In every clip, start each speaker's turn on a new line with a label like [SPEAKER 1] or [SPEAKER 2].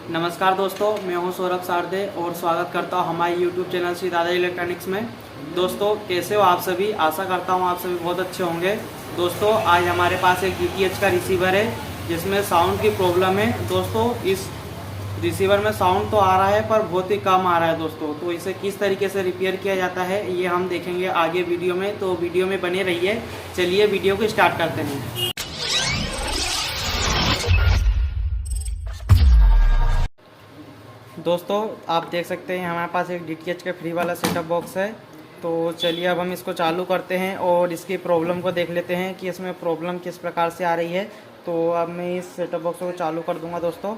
[SPEAKER 1] नमस्कार दोस्तों, मैं हूं सौरभ सारदे और स्वागत करता हूं हमारे YouTube चैनल श्री दादा इलेक्ट्रॉनिक्स में। दोस्तों कैसे हो आप सभी? आशा करता हूं आप सभी बहुत अच्छे होंगे। दोस्तों आज हमारे पास एक DTH का रिसीवर है जिसमें साउंड की प्रॉब्लम है। दोस्तों इस रिसीवर में साउंड तो आ रहा है पर बहुत ही कम आ रहा है दोस्तों। तो इसे किस तरीके से रिपेयर किया जाता है ये हम देखेंगे आगे वीडियो में, तो वीडियो में बने रहिए। चलिए वीडियो को स्टार्ट करते हैं। दोस्तों आप देख सकते हैं हमारे पास एक DTH का फ्री वाला सेटअप बॉक्स है। तो चलिए अब हम इसको चालू करते हैं और इसकी प्रॉब्लम को देख लेते हैं कि इसमें प्रॉब्लम किस प्रकार से आ रही है। तो अब मैं इस सेटअप बॉक्स को चालू कर दूंगा। दोस्तों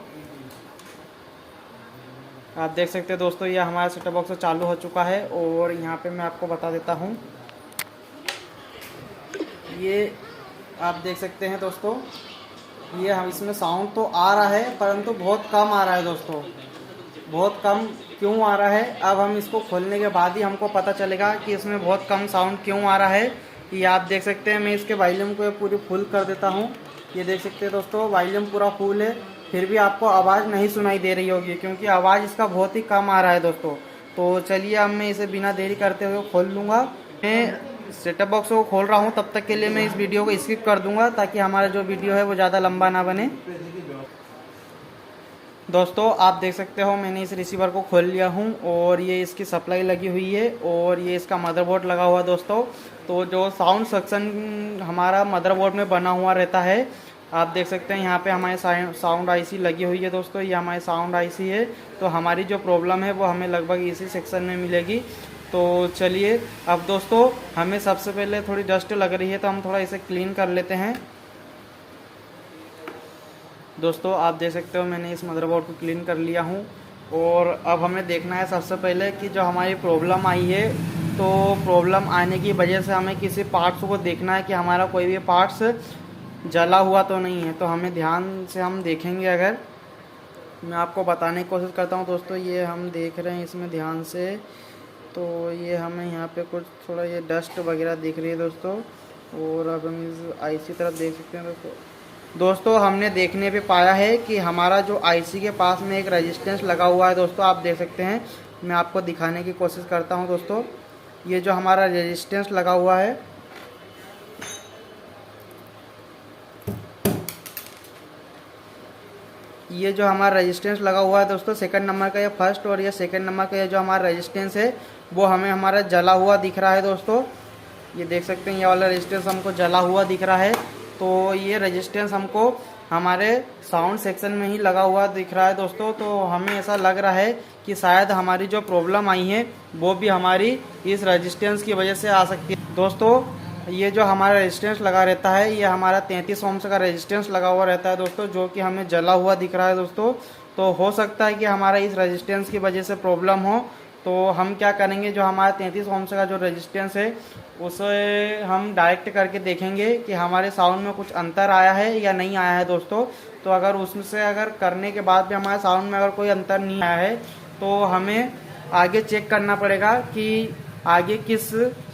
[SPEAKER 1] आप देख सकते हैं दोस्तों ये हमारा सेटअप बॉक्स चालू हो चुका है और यहाँ पे मैं आपको बता देता हूँ। ये आप देख सकते हैं दोस्तों, ये हम इसमें साउंड तो आ रहा है परंतु बहुत कम आ रहा है दोस्तों। बहुत कम क्यों आ रहा है, अब हम इसको खोलने के बाद ही हमको पता चलेगा कि इसमें बहुत कम साउंड क्यों आ रहा है। ये आप देख सकते हैं, मैं इसके वॉल्यूम को पूरी फुल कर देता हूँ। ये देख सकते हैं दोस्तों वॉल्यूम पूरा फुल है, फिर भी आपको आवाज़ नहीं सुनाई दे रही होगी क्योंकि आवाज़ इसका बहुत ही कम आ रहा है दोस्तों। तो चलिए अब मैं इसे बिना देरी करते हुए खोल लूँगा। मैं सेटअप बॉक्स को खोल रहा हूँ, तब तक के लिए मैं इस वीडियो को स्किप कर दूँगा ताकि हमारा जो वीडियो है वो ज़्यादा लंबा ना बने। दोस्तों आप देख सकते हो मैंने इस रिसीवर को खोल लिया हूँ और ये इसकी सप्लाई लगी हुई है और ये इसका मदरबोर्ड लगा हुआ दोस्तों। तो जो साउंड सेक्शन हमारा मदरबोर्ड में बना हुआ रहता है, आप देख सकते हैं यहाँ पे हमारे साउंड आईसी लगी हुई है दोस्तों। ये हमारी साउंड आईसी है। तो हमारी जो प्रॉब्लम है वो हमें लगभग इसी सेक्शन में मिलेगी। तो चलिए अब दोस्तों हमें सबसे पहले थोड़ी डस्ट लग रही है तो हम थोड़ा इसे क्लीन कर लेते हैं। दोस्तों आप देख सकते हो मैंने इस मदरबोर्ड को क्लीन कर लिया हूँ और अब हमें देखना है सबसे पहले कि जो हमारी प्रॉब्लम आई है, तो प्रॉब्लम आने की वजह से हमें किसी पार्ट्स को देखना है कि हमारा कोई भी पार्ट्स जला हुआ तो नहीं है। तो हमें ध्यान से हम देखेंगे। अगर मैं आपको बताने की कोशिश करता हूँ दोस्तों, ये हम देख रहे हैं इसमें ध्यान से, तो ये हमें यहाँ पे कुछ थोड़ा ये डस्ट वगैरह दिख रही है दोस्तों। और अब हम इस आईसी तरफ देख सकते हैं दोस्तों हमने देखने पे पाया है कि हमारा जो आईसी के पास में एक रेजिस्टेंस लगा हुआ है दोस्तों। आप देख सकते हैं, मैं आपको दिखाने की कोशिश करता हूं दोस्तों। ये जो हमारा रेजिस्टेंस लगा हुआ है, ये जो हमारा रेजिस्टेंस लगा हुआ है दोस्तों, सेकंड नंबर का ये फर्स्ट और ये सेकंड नंबर का ये जो हमारा रेजिस्टेंस है वो हमें हमारा जला हुआ दिख रहा है दोस्तों। ये देख सकते हैं ये वाला रेजिस्टेंस हमको जला हुआ दिख रहा है। तो ये रेजिस्टेंस हमको हमारे साउंड सेक्शन में ही लगा हुआ दिख रहा है दोस्तों। तो हमें ऐसा लग रहा है कि शायद हमारी जो प्रॉब्लम आई है वो भी हमारी इस रेजिस्टेंस की वजह से आ सकती है दोस्तों। ये जो हमारा रेजिस्टेंस लगा रहता है, ये हमारा 33 ओम्स का रेजिस्टेंस लगा हुआ रहता है दोस्तों, जो कि हमें जला हुआ दिख रहा है दोस्तों। तो हो सकता है कि हमारा इस रेजिस्टेंस की वजह से प्रॉब्लम हो। तो हम क्या करेंगे, जो हमारा 33 ओम्स का जो रेजिस्टेंस है उसे हम डायरेक्ट करके देखेंगे कि हमारे साउंड में कुछ अंतर आया है या नहीं आया है दोस्तों। तो अगर उसमें अगर करने के बाद भी हमारे साउंड में अगर कोई अंतर नहीं आया है तो हमें आगे चेक करना पड़ेगा कि आगे किस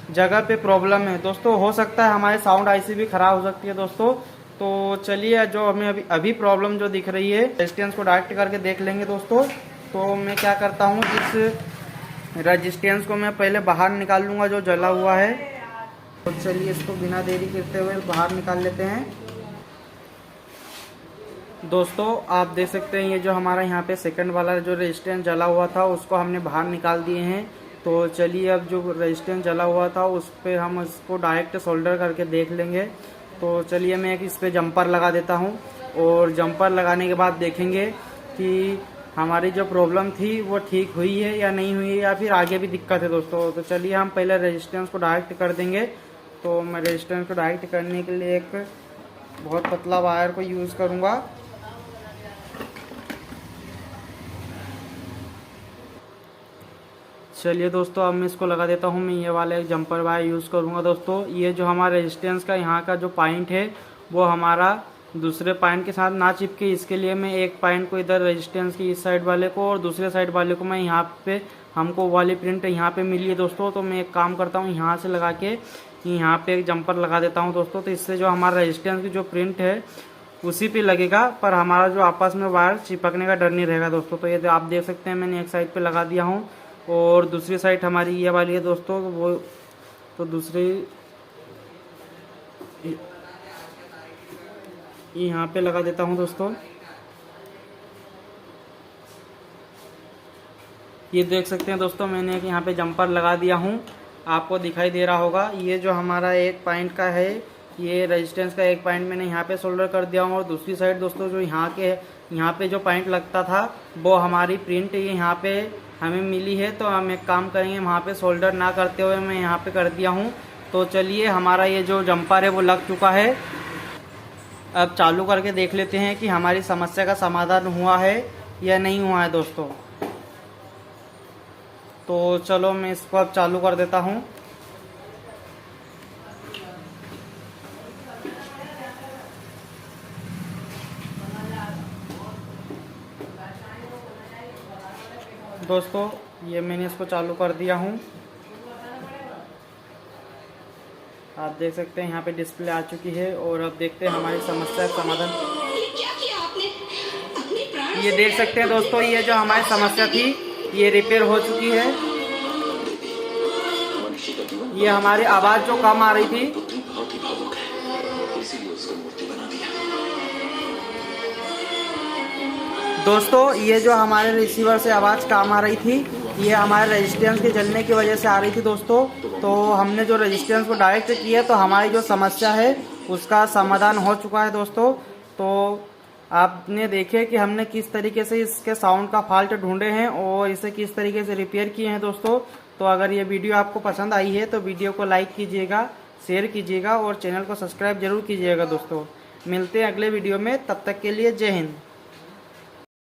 [SPEAKER 1] जगह पे प्रॉब्लम है दोस्तों। हो सकता है हमारे साउंड आईसी भी खराब हो सकती है दोस्तों। तो चलिए जो हमें अभी प्रॉब्लम जो दिख रही है, रेजिस्टेंस को डायरेक्ट करके देख लेंगे दोस्तों। तो मैं क्या करता हूँ, इस रेजिस्टेंस को मैं पहले बाहर निकाल लूँगा जो जला हुआ है। तो चलिए इसको बिना देरी करते हुए बाहर निकाल लेते हैं। दोस्तों आप देख सकते हैं ये जो हमारा यहाँ पे सेकंड वाला जो रेजिस्टेंस जला हुआ था उसको हमने बाहर निकाल दिए हैं। तो चलिए अब जो रेजिस्टेंस जला हुआ था उस पर हम इसको डायरेक्ट सोल्डर करके देख लेंगे। तो चलिए मैं एक इस पर जंपर लगा देता हूँ और जंपर लगाने के बाद देखेंगे कि हमारी जो प्रॉब्लम थी वो ठीक हुई है या नहीं हुई है या फिर आगे भी दिक्कत है दोस्तों। तो चलिए हम पहले रेजिस्टेंस को डायरेक्ट कर देंगे। तो मैं रेजिस्टेंस को डायरेक्ट करने के लिए एक बहुत पतला वायर को यूज़ करूँगा। चलिए दोस्तों अब मैं इसको लगा देता हूँ। मैं ये वाला एक जंपर वायर यूज़ करूँगा दोस्तों। ये जो हमारा रेजिस्टेंस का यहाँ का जो पॉइंट है वो हमारा दूसरे पॉइंट के साथ ना चिपके, इसके लिए मैं एक पॉइंट को इधर रेजिस्टेंस की इस साइड वाले को और दूसरे साइड वाले को मैं यहाँ पे, हमको वाली प्रिंट यहाँ पे मिली है दोस्तों। तो मैं एक काम करता हूँ, यहाँ से लगा के यहाँ पे एक जंपर लगा देता हूँ दोस्तों। तो इससे जो हमारा रेजिस्टेंस की जो प्रिंट है उसी पे लगेगा, पर हमारा जो आपस में वायर चिपकने का डर नहीं रहेगा दोस्तों। तो ये जो आप देख सकते हैं मैंने एक साइड पे लगा दिया हूँ और दूसरी साइड हमारी ये वाली है दोस्तों, वो तो दूसरी यहाँ पे लगा देता हूँ दोस्तों। ये देख सकते हैं दोस्तों मैंने एक यहाँ पे जंपर लगा दिया हूँ, आपको दिखाई दे रहा होगा। ये जो हमारा 1 पॉइंट का है, ये रेजिस्टेंस का 1 पॉइंट मैंने यहाँ पे सोल्डर कर दिया हूँ। और दूसरी साइड दोस्तों जो यहाँ पे जो पॉइंट लगता था वो हमारी प्रिंट ये यहाँ पे हमें मिली है, तो हम एक काम करेंगे वहाँ पे सोल्डर ना करते हुए मैं यहाँ पे कर दिया हूँ। तो चलिए हमारा ये जो जंपर है वो लग चुका है। अब चालू करके देख लेते हैं कि हमारी समस्या का समाधान हुआ है या नहीं हुआ है दोस्तों। तो चलो मैं इसको अब चालू कर देता हूँ। दोस्तों ये मैंने इसको चालू कर दिया हूँ, आप देख सकते हैं यहाँ पे डिस्प्ले आ चुकी है। और अब देखते हैं हमारी समस्या का समाधान।
[SPEAKER 2] क्या किया आपने? अपने प्राण
[SPEAKER 1] ये देख सकते हैं दोस्तों, ये जो हमारी समस्या थी ये रिपेयर हो चुकी है। ये हमारी आवाज़ जो कम आ रही थी,
[SPEAKER 2] बहुत ही भावुक है, इसीलिए उसको मूर्ति बना दिया।
[SPEAKER 1] दोस्तों ये जो हमारे रिसीवर से आवाज़ कम आ रही थी, ये हमारे रेजिस्टेंस के जलने की वजह से आ रही थी दोस्तों। तो हमने जो रेजिस्टेंस को डायरेक्ट किया तो हमारी जो समस्या है उसका समाधान हो चुका है दोस्तों। तो आपने देखे कि हमने किस तरीके से इसके साउंड का फॉल्ट ढूंढे हैं और इसे किस तरीके से रिपेयर किए हैं दोस्तों। तो अगर ये वीडियो आपको पसंद आई है तो वीडियो को लाइक कीजिएगा, शेयर कीजिएगा और चैनल को सब्सक्राइब जरूर कीजिएगा दोस्तों। मिलते हैं अगले वीडियो में, तब तक के लिए जय हिंद।